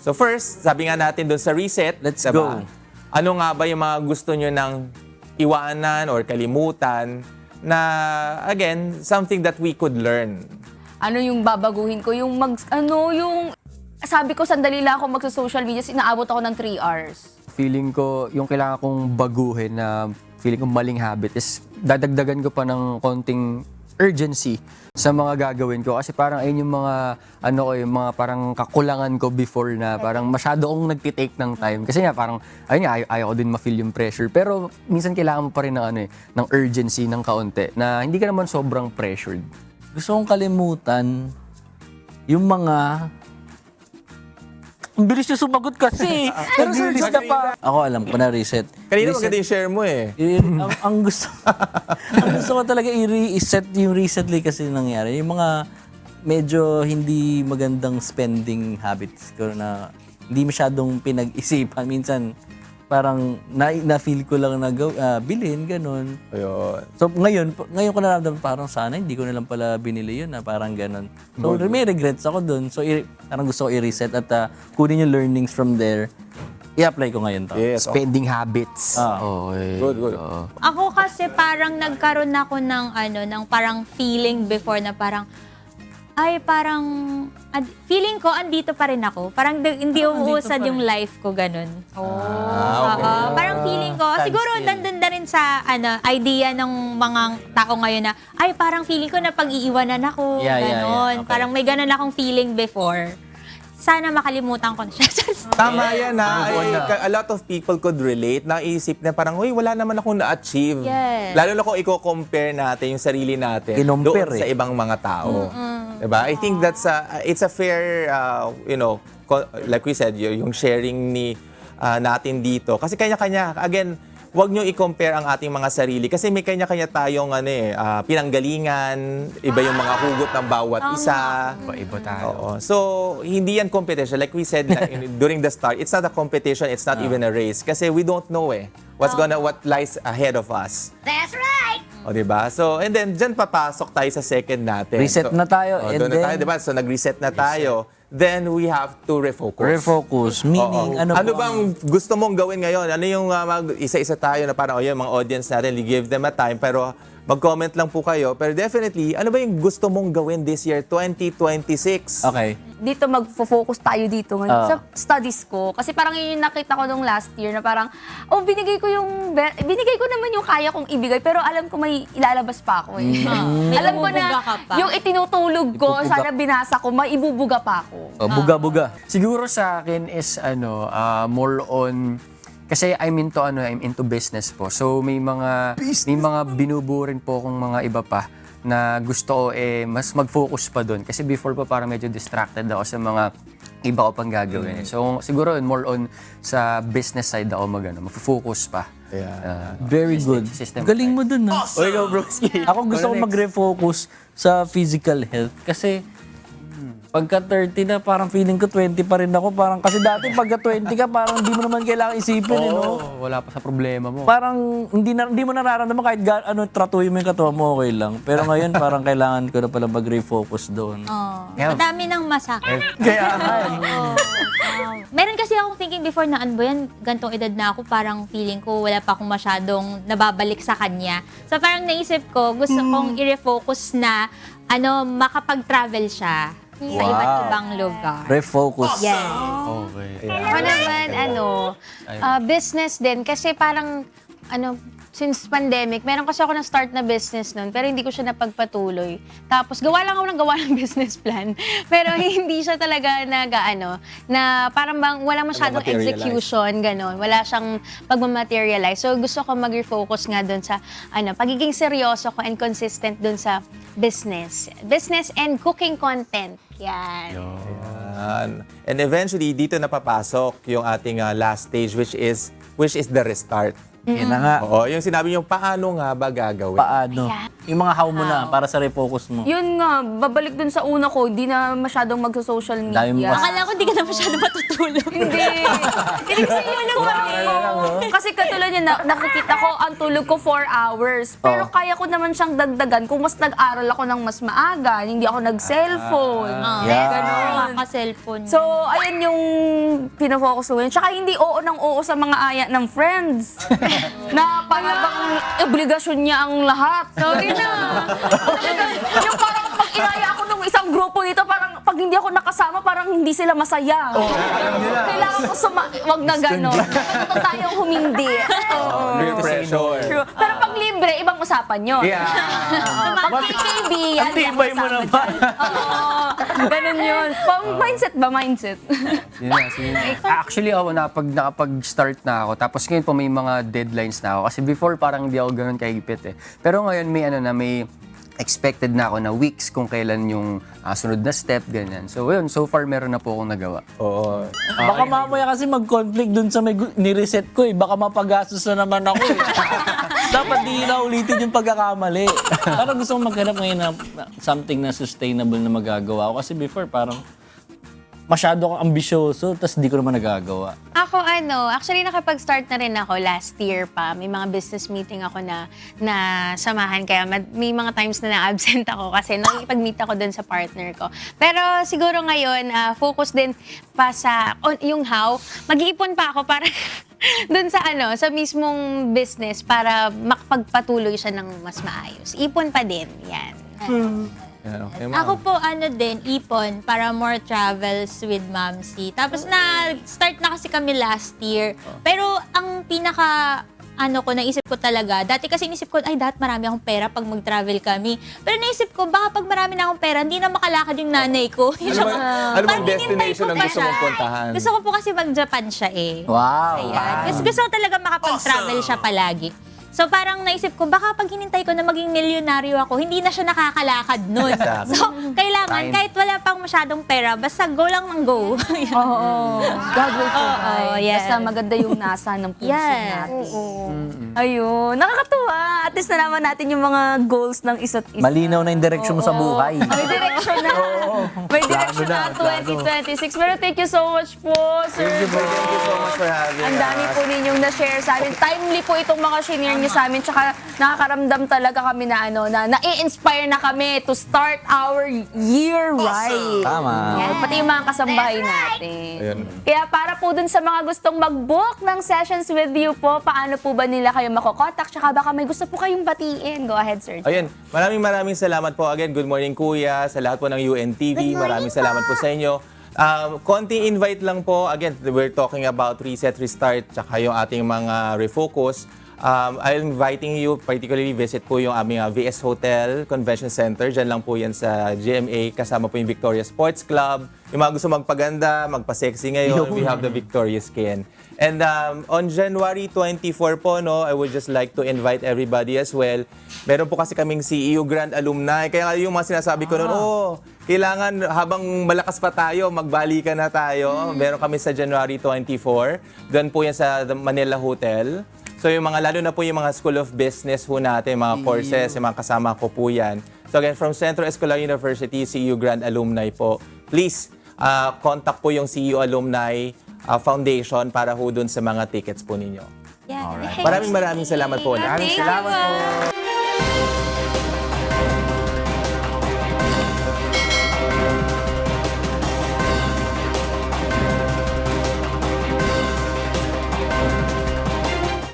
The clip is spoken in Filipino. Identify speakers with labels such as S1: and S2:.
S1: So first, sabi nga natin doon sa reset,
S2: Let's
S1: diba?
S2: go.
S1: Ano nga ba yung mga gusto nyo ng iwanan or kalimutan na, again, something that we could learn?
S3: Ano yung babaguhin ko? Yung sabi ko, sandali lang ako magsa-social media, inaabot ako ng 3 hours.
S2: Feeling ko, yung kailangan kong baguhin na feeling ko maling habit is dadagdagan ko pa ng konting urgency sa mga gagawin ko. Kasi parang ayun yung mga, yung mga parang kakulangan ko before na parang masyado akong nagtitake ng time. Kasi nga parang, ayun nga, ayaw ko din ma-feel yung pressure. Pero minsan kailangan mo pa rin ng, ng urgency ng kaunti na hindi ka naman sobrang pressured.
S4: Gusto kong kalimutan yung mga... Ang bilis niyo sumagot kasi. Pero search na pa. Ako alam ko na reset.
S1: Kanina
S4: Reset.
S1: maganda yung share mo eh.
S4: Ang gusto ang gusto ko talaga i-reset yung recently kasi nangyari. Yung mga medyo hindi magandang spending habits ko na hindi masyadong pinag-isipan. Minsan parang na-feel ko lang na bilhin, ganun.
S1: Ayun.
S4: So ngayon ko nararamdaman parang sana hindi ko na lang pala binili yun na parang ganun. So may regrets ako dun. So parang gusto ko i-reset at kunin yung learnings from there. I-apply ko ngayon to.
S1: Yes.
S2: Spending habits.
S1: Good, good.
S5: Ako kasi parang nagkaroon ako ng ng parang feeling before na parang feeling ko andito pa rin ako. Parang hindi umuusad yung life ko ganun. Oo, parang feeling ko siguro nandun na rin sa idea ng mga tao ngayon na parang feeling ko na pag-iiwanan ako ganon.
S4: Okay.
S5: Parang may ganon akong feeling before. Sana makalimutan ko na siya.
S1: Tama yan ha. A lot of people could relate. Naisip na parang, wala naman akong na-achieve.
S5: Yes.
S1: Lalo na kung i-compare natin yung sarili natin doon sa ibang mga tao. Diba? I think it's a fair, like we said, yung sharing natin dito. Kasi kanya-kanya, again, huwag nyo i-compare ang ating mga sarili kasi may kanya-kanya tayong pinanggalingan, iba yung mga hugot ng bawat isa.
S2: Iba tayo.
S1: Oo. So, hindi yan competition. Like we said during the start, it's not a competition, it's not even a race. Kasi we don't know what lies ahead of us.
S5: That's right!
S1: O, diba? So, and then, dyan papasok tayo sa second natin.
S4: Reset na tayo, and
S1: doon na
S4: then-
S1: tayo, diba? So, nag-reset na tayo. Then, we have to refocus.
S4: Refocus. Meaning,
S1: Oo. Ano bang gusto mong gawin ngayon? Ano yung isa-isa tayo na parang, yung mga audience natin, we give them a time, pero mag-comment lang po kayo. Pero definitely, ano ba yung gusto mong gawin this year, 2026?
S4: Okay.
S3: Dito magfo-focus tayo dito ngayon sa studies ko. Kasi parang yun yung nakita ko nung last year na parang, binigay ko naman yung kaya kong ibigay, pero alam ko may ilalabas pa ako eh. Alam ko na
S5: ibubuga ka pa.
S3: yung itinutulog ko, sana binasa ko, may ibubuga pa ako.
S4: Buga-buga.
S2: Siguro sa akin is more on kasi I'm into business po. So may mga binubuo rin po akong mga iba pa na gusto ko mas mag-focus pa doon. Kasi before pa parang medyo distracted ako sa mga iba ko pang gagawin. So siguro more on sa business side ako mag-focus pa.
S1: Yeah.
S4: Very good.
S2: System.
S4: Galing mo dun, ha?
S1: Oy, go, broski.
S4: Ako gusto ko mag-refocus sa physical health kasi pagka 30 na, parang feeling ko 20 pa rin ako. Parang, kasi dati pagka 20 ka, parang hindi mo naman kailangan isipin,
S2: Wala pa sa problema mo.
S4: Parang hindi mo nararamdaman kahit tratuhin mo yung katawan mo, okay lang. Pero ngayon, parang kailangan ko na pala mag-refocus doon.
S5: Madami nang masakit.
S4: Kaya nga,
S5: Meron kasi akong thinking before na ano ba yan, gantong edad na ako, parang feeling ko wala pa akong masyadong nababalik sa kanya. So parang naisip ko, gusto kong i-refocus na makapag-travel siya sa iba't ibang lugar.
S4: refocus.
S5: Yes.
S2: Okay.
S6: Ako naman, business din. Kasi parang, since pandemic, meron kasi ako na-start na business nun, pero hindi ko siya napagpatuloy. Tapos, gawa ng business plan. Pero hindi siya talaga na parang bang wala masyadong execution, gano'n. Wala siyang pagmamaterialize. So, gusto ko mag-refocus nga dun sa, pagiging seryoso ko and consistent dun sa business. Business and cooking content. Yan.
S1: And eventually, dito na papasok yung ating last stage, which is the restart.
S4: Yan na nga.
S1: Oo, yung sinabi niyo, paano nga ba gagawin?
S4: Paano? Yung mga how mo na, para sa refocus mo.
S3: Yun nga, babalik dun sa una ko, hindi na masyadong mag-social
S4: Dami mo
S3: media.
S5: Akala ko hindi ka na masyado matutulog.
S3: Hindi. Hindi kasi yun lang ko. Kasi katulad niya, nakikita ko, ang tulog ko 4 hours. Pero kaya ko naman siyang dagdagan kung mas nag-aral ako ng mas maaga, hindi ako nag-cellphone.
S4: Yeah.
S3: Ganon.
S5: Ka-cellphone.
S3: So, ayun yung pinafocus ko yun. Tsaka hindi oo ng oo sa mga aya ng friends. Na parang bang obligasyon niya ang lahat.
S6: Sorry na.
S3: Yung parang pag inaya ako ng isang grupo dito, parang pag hindi ako nakasama, parang hindi sila masaya. Kailangan ko wag na gano'n. Ito tayong humindi.
S1: Real pressure.
S3: True. Pero pag libre, ibang usapan yun.
S1: Yeah.
S3: Pag KKB, yan.
S4: Ang tibay mo
S3: usapan
S4: naman.
S3: dyan. Oo. Ganun yun. Mindset ba? Mindset.
S2: Yun na, actually, ako, nakapag-start na ako. Tapos ngayon po may mga deadlines na ako. Kasi before, parang hindi ako ganun kaigpit eh. Pero ngayon, may expected na ako na weeks kung kailan yung sunod na step, ganyan. So, yun, so far, meron na po akong nagawa.
S1: Oo.
S4: Baka mamaya kasi mag-conflict dun sa may ni-reset ko eh. Baka mapagastos na naman ako eh. Dapat di na ulitin yung pagkakamali. Parang gusto kong maghanap ngayon na something na sustainable na magagawa ko. Kasi before parang masyado akong ambisyoso tapos di ko naman nagagawa.
S6: Ako actually nakapag-start na rin ako last year pa. May mga business meeting ako na samahan. Kaya may mga times na na-absent ako kasi nakikipag-meet ako dun sa partner ko. Pero siguro ngayon, focus din pa sa yung how. Mag-iipon pa ako para dun sa sa mismong business para makapagpatuloy siya ng mas maayos. Ipon pa din, yan.
S1: Yan, okay, ma'am.
S5: Ako po, ipon para more travels with Mamsi. Tapos start na kasi kami last year. Pero ang pinaka, naisip ko talaga, dati kasi inisip ko, dapat marami akong pera pag mag-travel kami. Pero naisip ko, baka pag marami na akong pera, hindi na makalakad yung nanay ko.
S1: Ano bang destination ang gusto mong puntahan?
S5: Gusto ko po kasi mag-Japan siya eh.
S4: Wow!
S5: Ayan. Gusto ko talaga makapag-travel siya palagi. So parang naisip ko, baka pag hinintay ko na maging milyonaryo ako, hindi na siya nakakalakad nun. So kailangan, kahit wala pang masyadong pera, basta go lang ng go.
S3: Oo. God will provide.
S5: yes.
S3: Basta maganda yung nasa ng puso
S5: Yes.
S3: natin. Ayun. Nakakatuwa. At least nalaman natin yung mga goals ng isa't isa.
S4: Malinaw na yung direction mo sa buhay.
S3: May direction na. May direction na 2026. Pero thank you so much po, sir.
S1: Thank you so much for having
S3: Ang dami po ninyong na-share sa amin. Timely po itong mga shinare niyo sa amin. Tsaka nakakaramdam talaga kami na na-i-inspire na kami to start our year right.
S4: Tama.
S3: Pati yung mga kasambahay natin.
S1: Ayun.
S3: Kaya para po dun sa mga gustong mag-book ng sessions with you po, paano po ba nila kayo makokontak? Tsaka baka may gusto po kayong batiin. Go ahead, sir.
S1: Ayun, maraming salamat po again. Good morning, Kuya, sa lahat po ng UNTV. Maraming salamat po sa inyo. Konting invite lang po. Again, we're talking about reset, restart, tsaka yung ating mga refocus. I'm inviting you, particularly visit po yung aming VS Hotel Convention Center. Diyan lang po yan sa GMA. Kasama po yung Victoria Sports Club. Yung mga gusto magpaganda, magpa-sexy ngayon, we have the Victoria Skin. And on January 24 po, I would just like to invite everybody as well. Meron po kasi kaming CEU Grand Alumni. Kaya yung mga sinasabi ko noon, kailangan habang malakas pa tayo, magbalikan na tayo. Meron kami sa January 24. Doon po yan sa Manila Hotel. So yung mga, lalo na po yung mga School of Business po natin, mga courses, yung mga kasama ko po yan. So again, from Centro Escolar University, CEU Grand Alumni po. Please, contact po yung CEU Alumni Foundation para ho dun sa mga tickets po ninyo.
S5: Yeah.
S1: Maraming salamat po.
S6: Thank you.